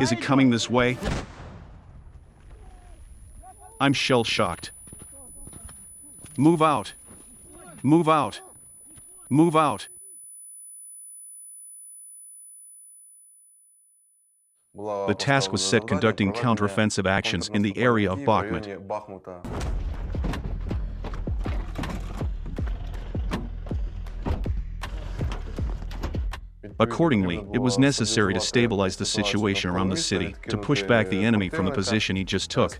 Is it coming this way? I'm shell-shocked. Move out. Move out. Move out. The task was set conducting counteroffensive actions in the area of Bakhmut. Accordingly, it was necessary to stabilize the situation around the city, to push back the enemy from the position he just took.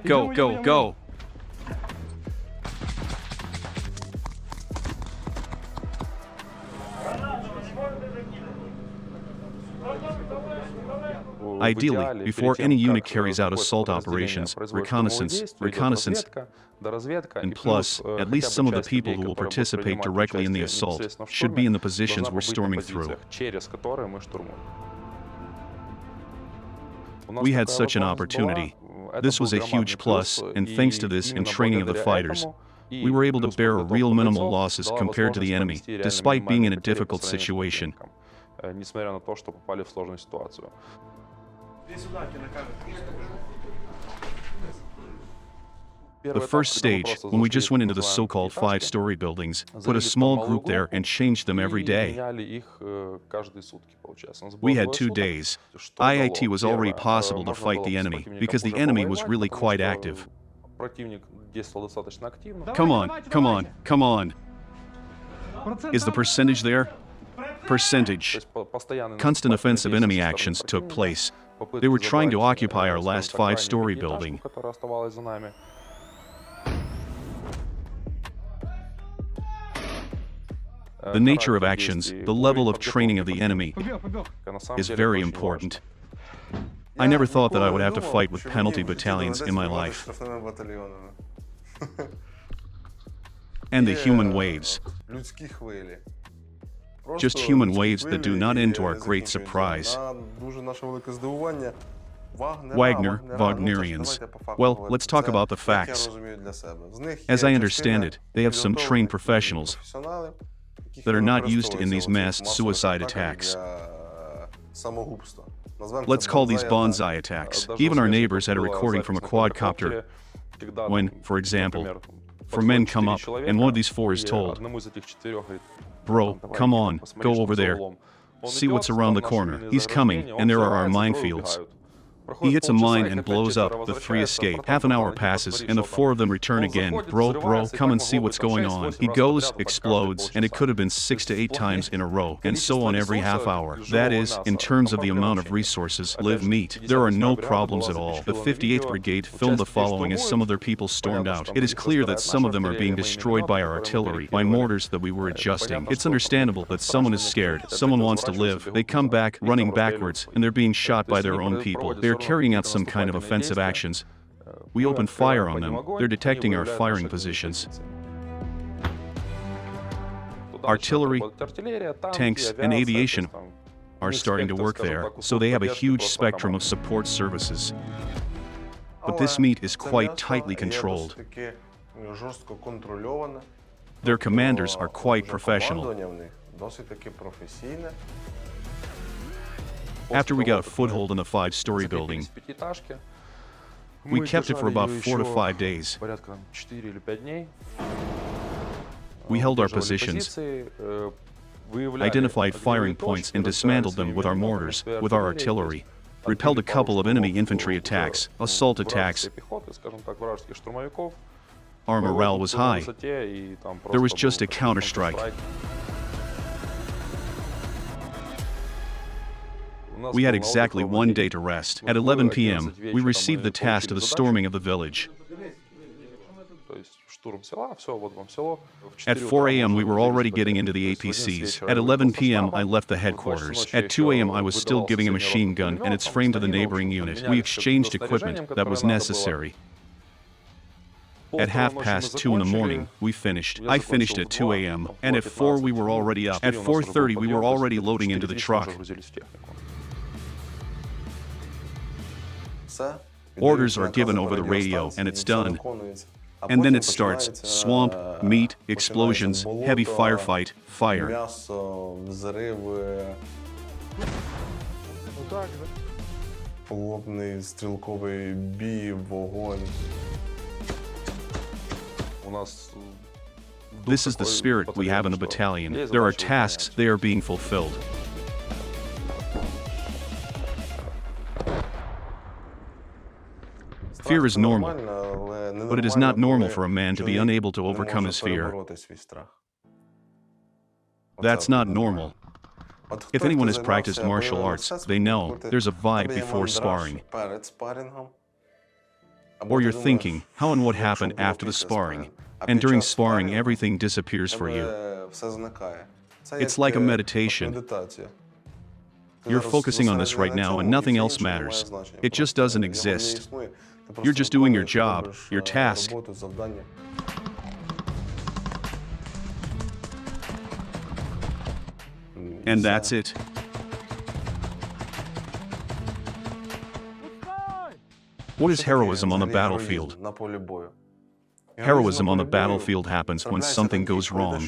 Go, go, go! Ideally, before any unit carries out assault operations, reconnaissance, and plus, at least some of the people who will participate directly in the assault should be in the positions we're storming through. We had such an opportunity. This was a huge plus, and thanks to this and training of the fighters, we were able to bear real minimal losses compared to the enemy, despite being in a difficult situation. The first stage, when we just went into the so-called 5-story buildings, put a small group there and changed them every day. We had 2 days. IIT was already possible to fight the enemy, because the enemy was really quite active. Come on, come on, come on. Is the percentage there? Percentage. Constant offensive enemy actions took place. They were trying to occupy our last 5-story building. The nature of actions, the level of training of the enemy, is very important. I never thought that I would have to fight with penalty battalions in my life. And the human waves. Just human waves that do not end to our great surprise. Wagnerians. Well, let's talk about the facts. As I understand it, they have some trained professionals that are not used in these mass suicide attacks. Let's call these bonsai attacks. Even our neighbors had a recording from a quadcopter when, for example, 4 men come up and one of these 4 is told, "Bro, come on, go over there. See what's around the corner. He's coming, and there are our minefields." He hits a mine and blows up. The 3 escape. Half an hour passes, and the 4 of them return again. Bro, come and see what's going on. He goes, explodes, and it could have been 6 to 8 times in a row, and so on every half hour. That is, in terms of the amount of resources, live meat. There are no problems at all. The 58th Brigade filmed the following as some of their people stormed out. It is clear that some of them are being destroyed by our artillery, by mortars that we were adjusting. It's understandable that someone is scared, someone wants to live. They come back, running backwards, and they're being shot by their own people. They're carrying out some kind of offensive actions. We open fire on them. They're detecting our firing positions. Artillery, tanks, and aviation are starting to work there, so they have a huge spectrum of support services. But this meat is quite tightly controlled. Their commanders are quite professional. After we got a foothold in the 5-story building, we kept it for about 4 to 5 days. We held our positions, identified firing points and dismantled them with our mortars, with our artillery, repelled a couple of enemy infantry attacks, assault attacks. Our morale was high. There was just a counterstrike. We had exactly 1 day to rest. At 11 p.m., we received the task of the storming of the village. At 4 a.m. we were already getting into the APCs. At 11 p.m. I left the headquarters. At 2 a.m. I was still giving a machine gun and its frame to the neighboring unit. We exchanged equipment that was necessary. At 2:30 in the morning, we finished. I finished at 2 a.m. and at 4 we were already up. At 4:30 we were already loading into the truck. Orders are given over the radio and it's done. And then it starts. Swamp, meat, explosions, heavy firefight, fire. Холодний стрілковий бій, вогонь. This is the spirit we have in the battalion. There are tasks, they are being fulfilled. Fear is normal, but it is not normal for a man to be unable to overcome his fear. That's not normal. If anyone has practiced martial arts, they know there's a vibe before sparring. Or you're thinking, how and what happened after the sparring? And during sparring, everything disappears for you. It's like a meditation. You're focusing on this right now and nothing else matters. It just doesn't exist. You're just doing your job, your task. And that's it. What is heroism on the battlefield? Heroism on the battlefield happens when something goes wrong.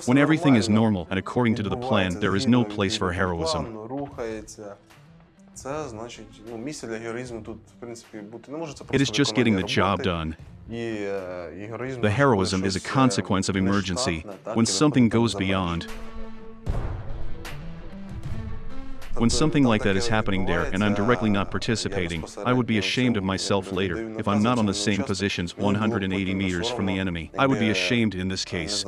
When everything is normal and according to the plan, there is no place for heroism. It is just getting the job done. The heroism is a consequence of emergency, when something goes beyond. When something like that is happening there and I'm directly not participating, I would be ashamed of myself later if I'm not on the same positions 180 meters from the enemy. I would be ashamed in this case.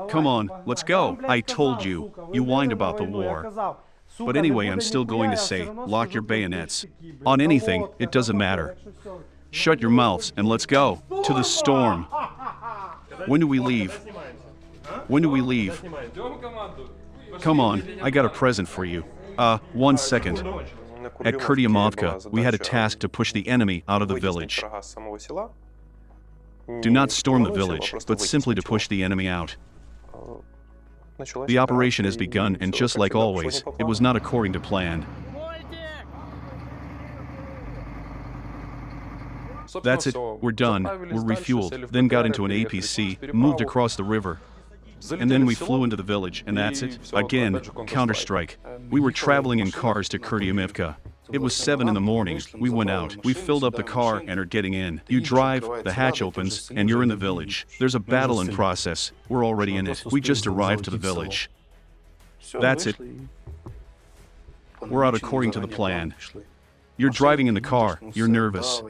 Come on, let's go. I told you. You whined about the war. But anyway, I'm still going to say, lock your bayonets. On anything, it doesn't matter. Shut your mouths and let's go. To the storm. When do we leave? When do we leave? Come on, I got a present for you. 1 second. At Kurdyumivka, we had a task to push the enemy out of the village. Do not storm the village, but simply to push the enemy out. The operation has begun, and just like always, it was not according to plan. That's it, we're done, we're refueled, then got into an APC, moved across the river. And then we flew into the village, and that's it. Again, counter-strike. We were traveling in cars to Kurdyumivka. It was 7 in the morning. We went out. We filled up the car and are getting in. You drive, the hatch opens, and you're in the village. There's a battle in process. We're already in it. We just arrived to the village. That's it. We're out according to the plan. You're driving in the car. You're nervous.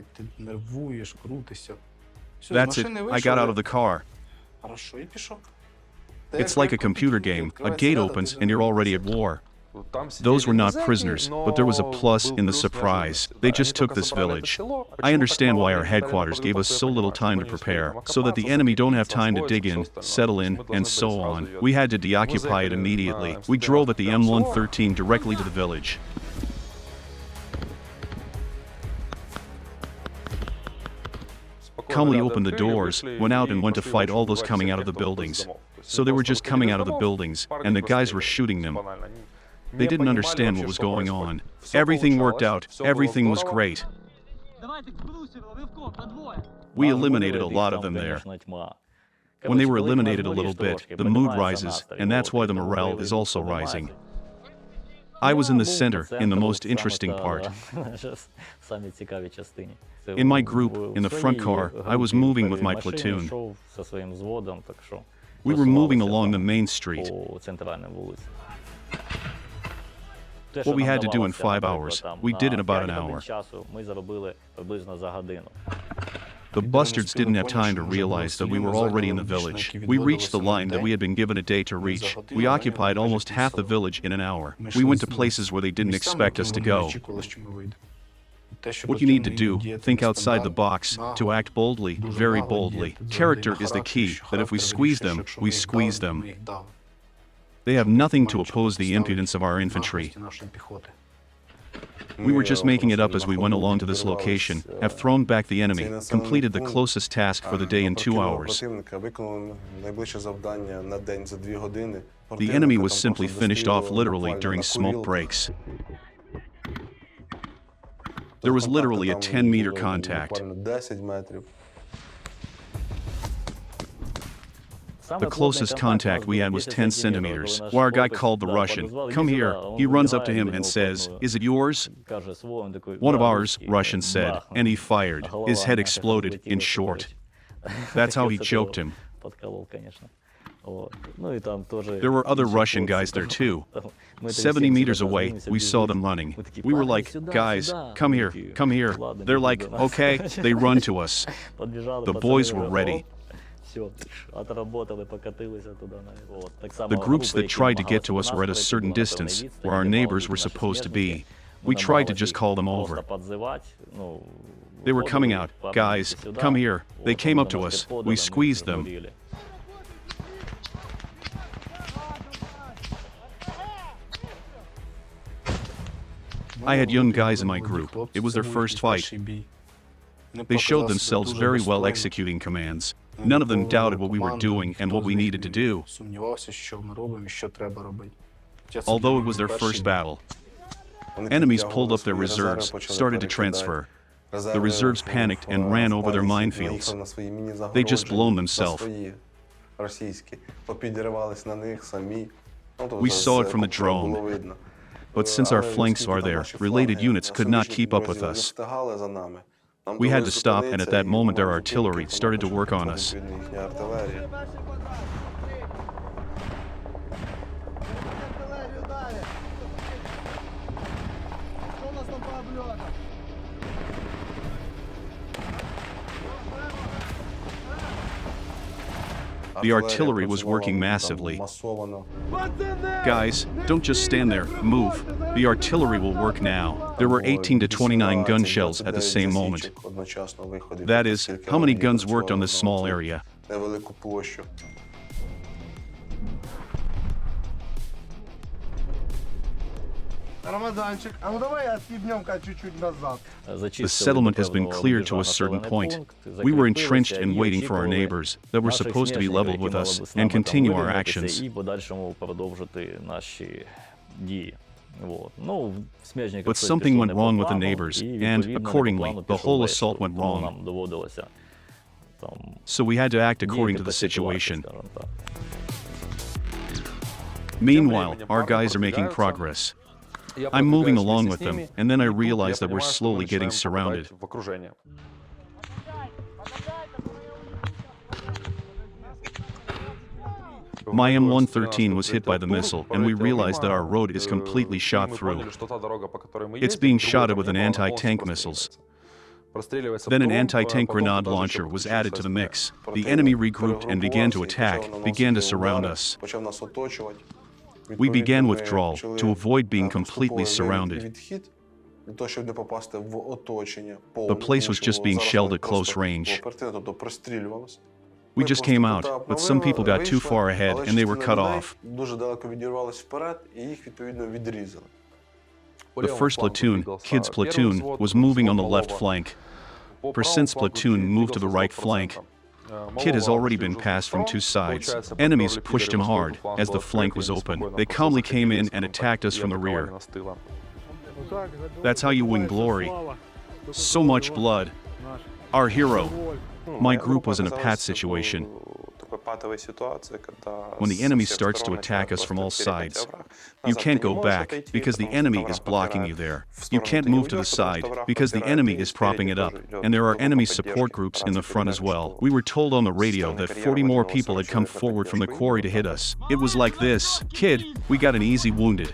That's it. I got out of the car. It's like a computer game. A gate opens and you're already at war. Those were not prisoners, but there was a plus in the surprise. They just took this village. I understand why our headquarters gave us so little time to prepare, so that the enemy don't have time to dig in, settle in, and so on. We had to deoccupy it immediately. We drove at the M113 directly to the village. Calmly opened the doors, went out and went to fight all those coming out of the buildings. So they were just coming out of the buildings, and the guys were shooting them. They didn't understand what was going on. Everything worked out. Everything was great. We eliminated a lot of them there. When they were eliminated a little bit, the mood rises, and that's why the morale is also rising. I was in the center, in the most interesting part. In my group, in the front car, I was moving with my platoon. We were moving along the main street. What we had to do in 5 hours, we did in about an hour. The bastards didn't have time to realize that we were already in the village. We reached the line that we had been given a day to reach. We occupied almost half the village in an hour. We went to places where they didn't expect us to go. What you need to do, think outside the box, to act boldly, very boldly. Character is the key, that if we squeeze them, we squeeze them. They have nothing to oppose the impudence of our infantry. We were just making it up as we went along to this location, have thrown back the enemy, completed the closest task for the day in 2 hours. The enemy was simply finished off literally during smoke breaks. There was literally a 10-meter contact. Буквально 10 метрів. The closest contact we had was 10 centimeters, where our guy called the Russian, "Come here." He runs up to him and says, "Is it yours?" One of ours, Russian said, and he fired. His head exploded, in short. That's how he choked him. There were other Russian guys there too. 70 meters away, we saw them running. We were like, "Guys, come here, come here." They're like, "Okay." They run to us. The boys were ready. The groups that tried to get to us were at a certain distance, where our neighbors were supposed to be. We tried to just call them over. They were coming out. "Guys, come here." They came up to us. We squeezed them. I had young guys in my group. It was their first fight. They showed themselves very well executing commands. None of them doubted what we were doing and what we needed to do. Although it was their first battle, enemies pulled up their reserves, started to transfer. The reserves panicked and ran over their minefields. They just blown themselves. We saw it from the drone. But since our flanks are there, related units could not keep up with us. We had to stop, and at that moment their artillery started to work on us. The artillery was working massively. "Guys, don't just stand there, move. The artillery will work now." There were 18 to 29 gun shells at the same moment. That is, how many guns worked on this small area? The settlement has been cleared to a certain point. We were entrenched and waiting for our neighbors that were supposed to be leveled with us and continue our actions. But something went wrong with the neighbors, and, accordingly, the whole assault went wrong. So we had to act according to the situation. Meanwhile, our guys are making progress. I'm moving along with them, and then I realize that we're slowly getting surrounded. My M113 was hit by the missile, and we realized that our road is completely shot through. It's being shot at with an anti-tank missiles. Then an anti-tank grenade launcher was added to the mix. The enemy regrouped and began to attack, began to surround us. We began withdrawal to avoid being completely surrounded. The place was just being shelled at close range. We just came out, but some people got too far ahead and they were cut off. The first platoon, Kid's platoon, was moving on the left flank. Procent's platoon moved to the right flank. Kid has already been passed from two sides. Enemies pushed him hard as the flank was open. They calmly came in and attacked us from the rear. That's how you win glory. So much blood. Our hero. My group was in a pat situation. When the enemy starts to attack us from all sides, you can't go back because the enemy is blocking you there. You can't move to the side because the enemy is propping it up, and there are enemy support groups in the front as well. We were told on the radio that 40 more people had come forward from the quarry to hit us. It was like this. Kid, we got an easy wounded.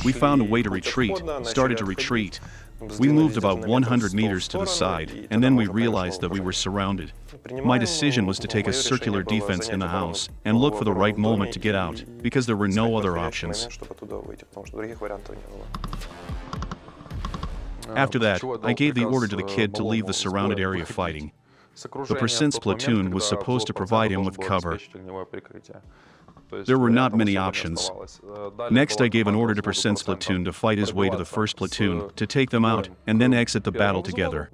We found a way to retreat, started to retreat. We moved about 100 meters to the side, and then we realized that we were surrounded. My decision was to take a circular defense in the house and look for the right moment to get out, because there were no other options. After that, I gave the order to the kid to leave the surrounded area fighting. The Procent's platoon was supposed to provide him with cover. There were not many options. Next, I gave an order to Procent's platoon to fight his way to the first platoon, to take them out, and then exit the battle together.